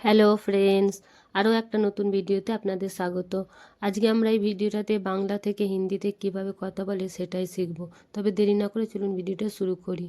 Hello friends, আরও একটা নতুন ভিডিওতে আপনাদের স্বাগত। আজকে আমরা এই ভিডিওটাতে বাংলা থেকে হিন্দিতে কিভাবে কথা বলে সেটাই শিখব। তবে দেরি না করে চলুন ভিডিওটা শুরু করি।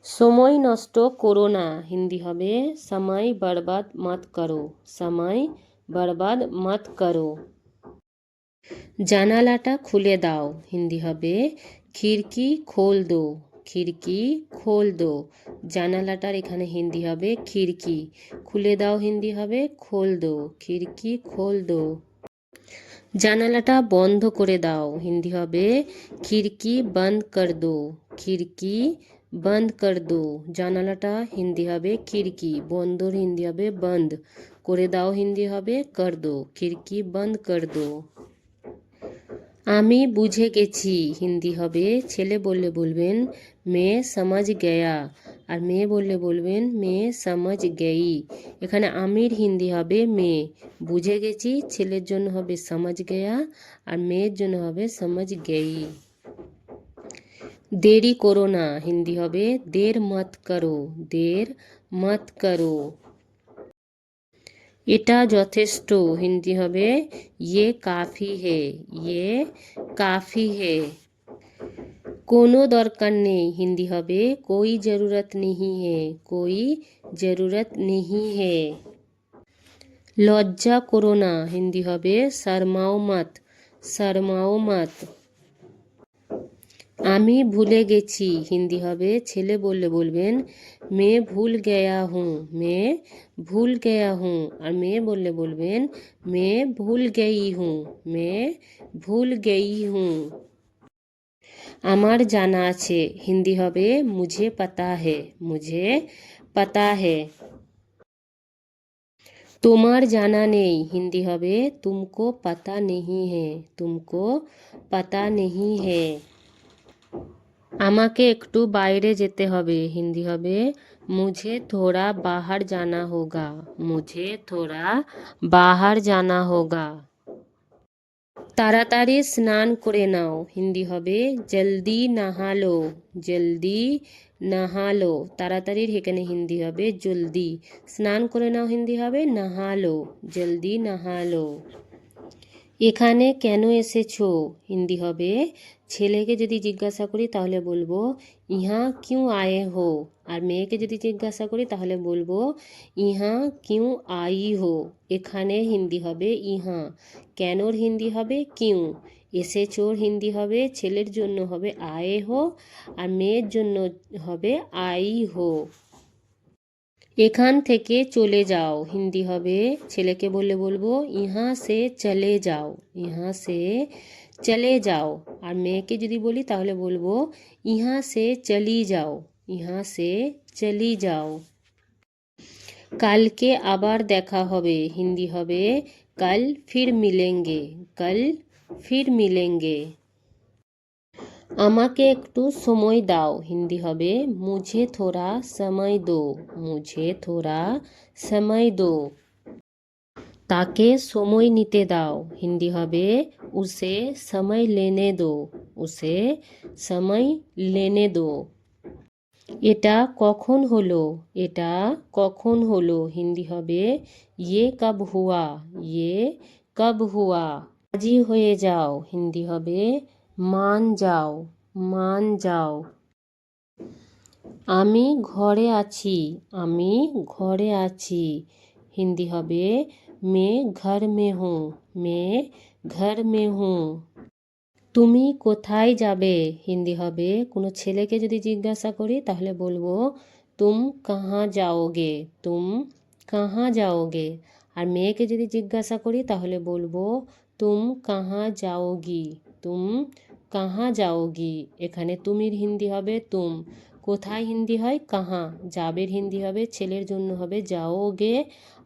সময় নষ্ট করো না, হিন্দি হবে সময় বরবাদ মত করো। সময় বরবাদ মত করো। জানালাটা খুলে দাও, হিন্দি হবে খিড়কি খোল দো। খিড়কি খোল দো। জানালাটার এখানে হিন্দি হবে খিড়কি, খুলে দাও হিন্দি হবে খোল দো। খিড়কি খোল দো। জানালাটা বন্ধ করে দাও, হিন্দি হবে খিড়কি বন্ধ কর দো। খিড়কি বন্ধ কর দো। জানালাটা হিন্দি হবে খিড়কি, বন্ধর হিন্দি হবে বন্ধ, করে দাও হিন্দি হবে কর দো। খিড়কি বন্ধ কর দো। আমি বুঝে গেছি, হিন্দি হবে ছেলে বললে বলবেন মেয়ে সমাজ গয়া, আর মেয়ে বললে বলবেন মেয়ে সমাজ গেই। এখানে আমির হিন্দি হবে মেয়ে, বুঝে গেছি ছেলের জন্য হবে সমাজ গয়া, আর মেয়ের জন্য হবে সমাজ গেই। দেরি করো না, হিন্দি হবে দের মত করো। দের মত করো। এটা যথেষ্ট, হিন্দি হবে ইয়ে কাফি হে। ইয়ে কাফি হে। কোনো দরকার নেই, হিন্দি হবে কোই জরুরত নেহি হে। কোই জরুরত নেহি হে। লজ্জা করো না, হিন্দি হবে শরমাও মত। শরমাও মত। আমি ভুলে গেছি, হিন্দি হবে ছেলে বললে বলবেন মেয়ে ভুল গয়া হুঁ। মেয়ে ভুল গয়া হুঁ, আর মেয়ে বললে বলবেন মেয়ে ভুল গেই হুঁ। মেয়ে ভুল গেই হুঁ। আমার জানা আছে, হিন্দি হবে মুঝে পাতা হে। মুঝে পাতা হে। তোমার জানা নেই, হিন্দি হবে তুমকো পাতা নেহি হে। তুমকো পাতা নেহি হে। আমাকে একটু বাইরে যেতে হবে, হিন্দি হবে মুঝে থোড়া বাহার জানা হোগা। মুঝে থোড়া বাহার জানা হোগা। তাড়াতাড়ি স্নান করে নাও, হিন্দি হবে জলদি নাহালো। জলদি নাহালো। তাড়াতাড়ির এখানে হিন্দি হবে জলদি, স্নান করে নাও হিন্দি হবে নাহালো। জলদি নাহালো। এখানে কেন এসেছো, হিন্দি হবে ছেলেকে যদি জিজ্ঞাসা করি তাহলে বলবো ইহা কিউ আয়ে হো, আর মেয়েকে যদি জিজ্ঞাসা করি তাহলে বলবো ইহা কিউ আই হো। এখানে হিন্দি হবে ইহা, কেনর হিন্দি হবে কিউ, এসেছোর হিন্দি হবে ছেলের জন্য হবে আয়ে হো, আর মেয়ের জন্য হবে আই হো। এখান থেকে চলে যাও, হিন্দি হবে ছেলেকে বললে বলবো ইহা সে চলে যাও। ইহা সে চলে যাও, আর মেয়েকে যদি বলি তাহলে বলবো ইহা সে চলি যাও। ইহা সে চলি যাও। কালকে আবার দেখা হবে, হিন্দি হবে কাল ফির মিলেঙ্গে। কাল ফির মিলেঙ্গে। আমাকে একটু সময় দাও, হিন্দি হবে মুঝে থোড়া সময় দো। মুঝে থোড়া সময় দো। তাকে সময় নিতে দাও, হিন্দি হবে উসে সময় লেনে দো। উসে সময় লেনে দো। এটা কখন হলো। এটা কখন হলো, হিন্দি হবে ইয়ে কব হুয়া। ইয়ে কব হুয়া। রাজি হয়ে যাও, হিন্দি হবে মান যাও। মান যাও। আমি ঘরে আছি। আমি ঘরে আছি, হিন্দি হবে মে ঘর মে হুঁ। মে ঘর মে হুঁ। তুমি কোথায় যাবে, হিন্দি হবে কোনো ছেলেকে যদি জিজ্ঞাসা করি তাহলে বলবো তুম কাহা যাওগে। তুম কাহা যাওগে, আর মেয়েকে যদি জিজ্ঞাসা করি তাহলে বলবো তুম কাহা যাওগি। তুম কাহা যাওগি। এখানে তুমির হিন্দি হবে তুম, কোথায় হিন্দি হয় কাহা, যাবের হিন্দি হবে ছেলের জন্য হবে যাওগে,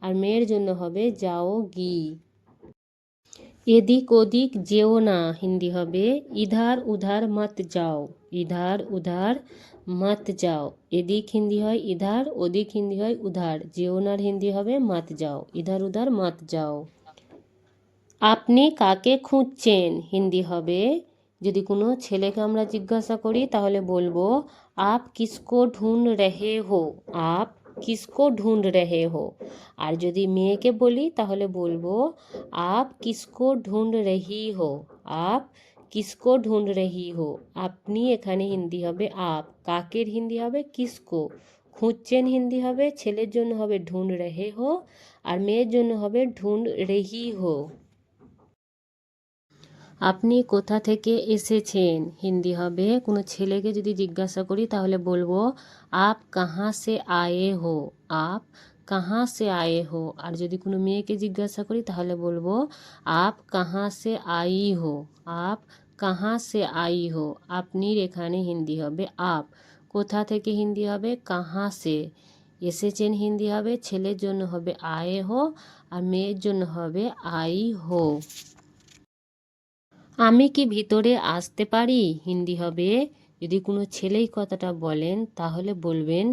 আর মেয়ের জন্য হবে যাওগি। এদিক ওদিক যেও না, হিন্দি হবে ইধার উধার মত যাও। ইধার উধার মত যাও। এদিক হিন্দি হয় ইধার, ওদিক হিন্দি হয় উধার, যেও নার হিন্দি হবে মত যাও। ইধার উধার মত যাও। আপনি কাকে খুঁজছেন, হিন্দি হবে যদি কোনো ছেলেকে আমরা জিজ্ঞাসা করি তাহলে বলবো আপ কিসকো ঢুঁড় রহে হো। আপ किसको ढूंढ रहे हो। আর যদি মেয়েকে বলি তাহলে বলবো आप किसको ढूंढ रही हो। आप किसको ढूंढ रही हो। আপনি এখানে হিন্দি হবে आप, কাকের হিন্দি হবে किसको, খুঁজছেন হিন্দি হবে ছেলের জন্য হবে ढूंढ रहे हो, আর মেয়ের জন্য হবে ढूंढ रही हो। আপনি কোথা থেকে এসেছেন হিন্দি হবে কোনো ছেলেকে যদি জিজ্ঞাসা করি তাহলে বলবো আপ কাহা সে আয়ে হো। আপ কাহা সে আয়ে হো। আর যদি কোনো মেয়েকে জিজ্ঞাসা করি তাহলে বলবো আপ কাহা সে আই হো। আপ কাহা সে আই হো। আপনির এখানে হিন্দি হবে আপ, কোথা থেকে হিন্দি হবে কাহা সে, এসেছেন হিন্দি হবে ছেলের জন্য হবে আয়ে হো, আর মেয়ের জন্য হবে আই হো। আমি কি ভিতরে আসতে পারি হিন্দি হবে যদি কোনো ছেলেই কথাটা বলেন তাহলে বলবেন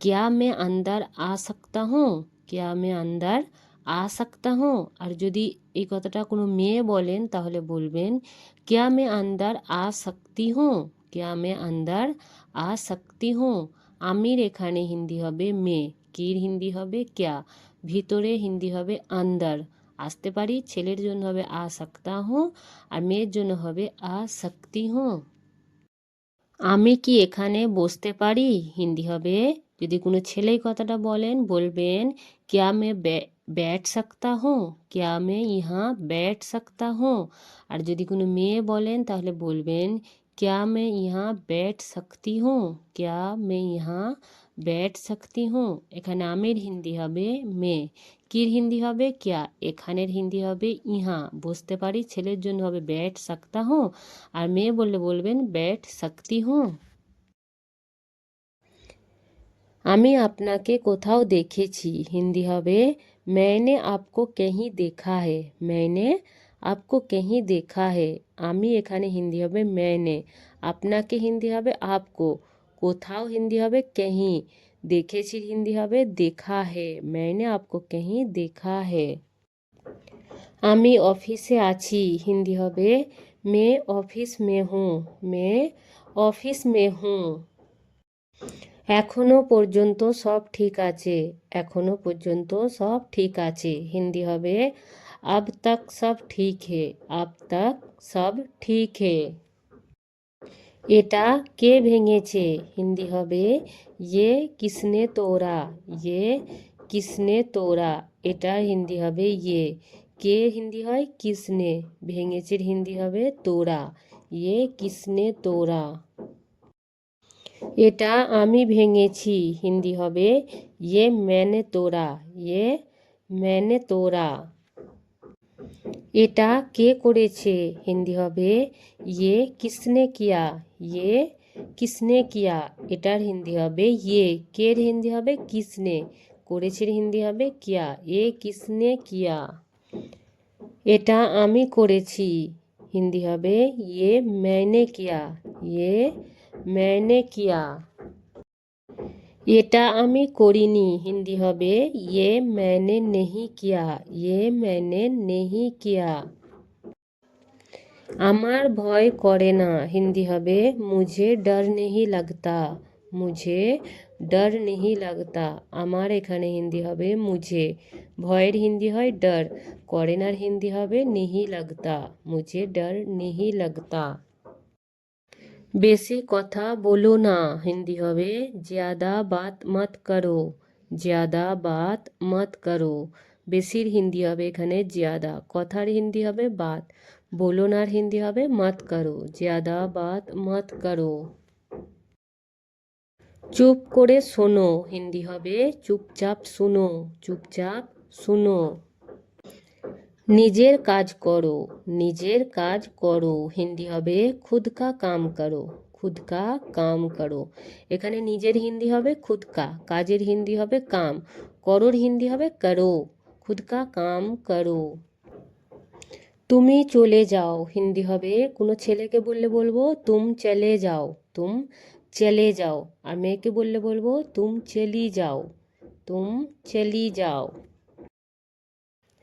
क्या मैं अंदर आ सकता हूँ। क्या मैं अंदर आ सकता हूँ। আর যদি এই কথাটা কোনো মেয়ে বলেন তাহলে বলবেন क्या मैं अंदर आ सकती हूँ। क्या मैं अंदर आ सकती हूँ। আমির এখানে হিন্দি হবে মেয়ে, কির হিন্দি হবে क्या, ভিতরে হিন্দি হবে अंदर, আসতে পারি ছেলের জন্য হবে आ सकता हूँ, আর মেয়ের জন্য হবে आ सकती हूँ। আমি কি এখানে বসতে পারি হিন্দি হবে যদি কোনো ছেলেই কথাটা বলেন বলবেন क्या मैं बैठ सकता हूँ। क्या मैं यहाँ बैठ सकता हूँ। আর যদি কোনো মেয়ে বলেন তাহলে বলবেন क्या मैं यहाँ बैठ सकती हूँ। क्या मैं यहाँ बैठ सकती हूँ। এখানে আমের হিন্দি হবে মেয়ে, কির হিন্দি হবে क्या, এখানের হিন্দি হবে ইহা, বসতে পারি ছেলের জন্য হবে बैठ सकता हूँ, আর মেয়ে বললে বলবেন बैठ सकती हूँ। আমি আপনাকে কোথাও দেখেছি হিন্দি হবে मैंने आपको कहीं देखा है। मैंने आपको कहीं देखा है। আমি এখানে হিন্দি হবে मैंने, আপনাকে হিন্দি হবে आपको, কোথাও হিন্দি হবে कहीं, দেখেছি হিন্দি হবে देखा है। मैंने आपको कहीं देखा है। আমি অফিসে আছি হিন্দি হবে मैं ऑफिस में हूँ। मैं ऑफिस में हूँ। এখনো পর্যন্ত সব ঠিক আছে। এখনো পর্যন্ত সব ঠিক আছে হিন্দি হবে अब तक सब ठीक है। अब तक सब ठीक है। এটা কে ভেঙেছে হিন্দি হবে ये किसने तोड़ा। ये किसने तोड़ा। এটার হিন্দি হবে ये, কে হিন্দি হয় কিসনে, ভেঙেছের হিন্দি হবে তোড়া, ये किसने तोड़ा। এটা আমি ভেঙেছি হিন্দি হবে ये मैंने तोड़ा। ये मैंने तोड़ा। এটা কে করেছে হিন্দি হবে ये किसने किया। ये किसने किया। এটার হিন্দি হবে ये, কের হিন্দি হবে কিসনে, করেছের হিন্দি হবে কিয়া, ये किसने किया। এটা আমি করেছি হিন্দি হবে ये मैंने किया। ये मैंने किया। এটা আমি করিনি হিন্দি হবে ये मैंने नहीं किया। ये मैंने नहीं किया। আমার ভয় করে না হিন্দি হবে मुझे डर नहीं लगता। मुझे डर नहीं लगता। আমার এখানে হিন্দি হবে मुझे, ভয়ের হিন্দি হয় डर, করে নার হিন্দি হবে नहीं लगता। मुझे डर नहीं लगता। বেশি কথা বলো না হিন্দি হবে ज़्यादा बात मत करो। ज़्यादा बात मत करो। বেশির হিন্দি হবে এখানে ज़्यादा, কথার হিন্দি হবে बात, বলো নার হিন্দি হবে मत करो। ज़्यादा बात मत करो। চুপ করে শোনো হিন্দি হবে চুপচাপ শুনো। চুপচাপ শুনো। নিজের কাজ করো। নিজের কাজ করো হিন্দি হবে खुद का काम करो। खुद का काम करो। এখানে নিজের হিন্দি হবে खुद का, কাজের হিন্দি হবে काम, করোর হিন্দি হবে करो। खुद का काम करो। তুমি চলে যাও হিন্দি হবে কোনো ছেলেকে বললে বলবো तुम चले जाओ। तुम चले जाओ। আর মেয়েকে বললে বলবো तुम चली जाओ। तुम चली जाओ।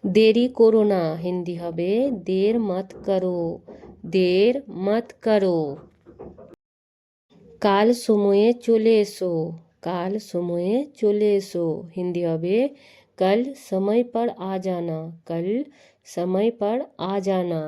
দেরি করো না হিন্দি হবে देर मत करो। देर मत करो। কাল সময়ে চলে এসো। কাল সময়ে চলে এসো হিন্দি হবে कल समय पर आ जाना कल समय पर आ जाना।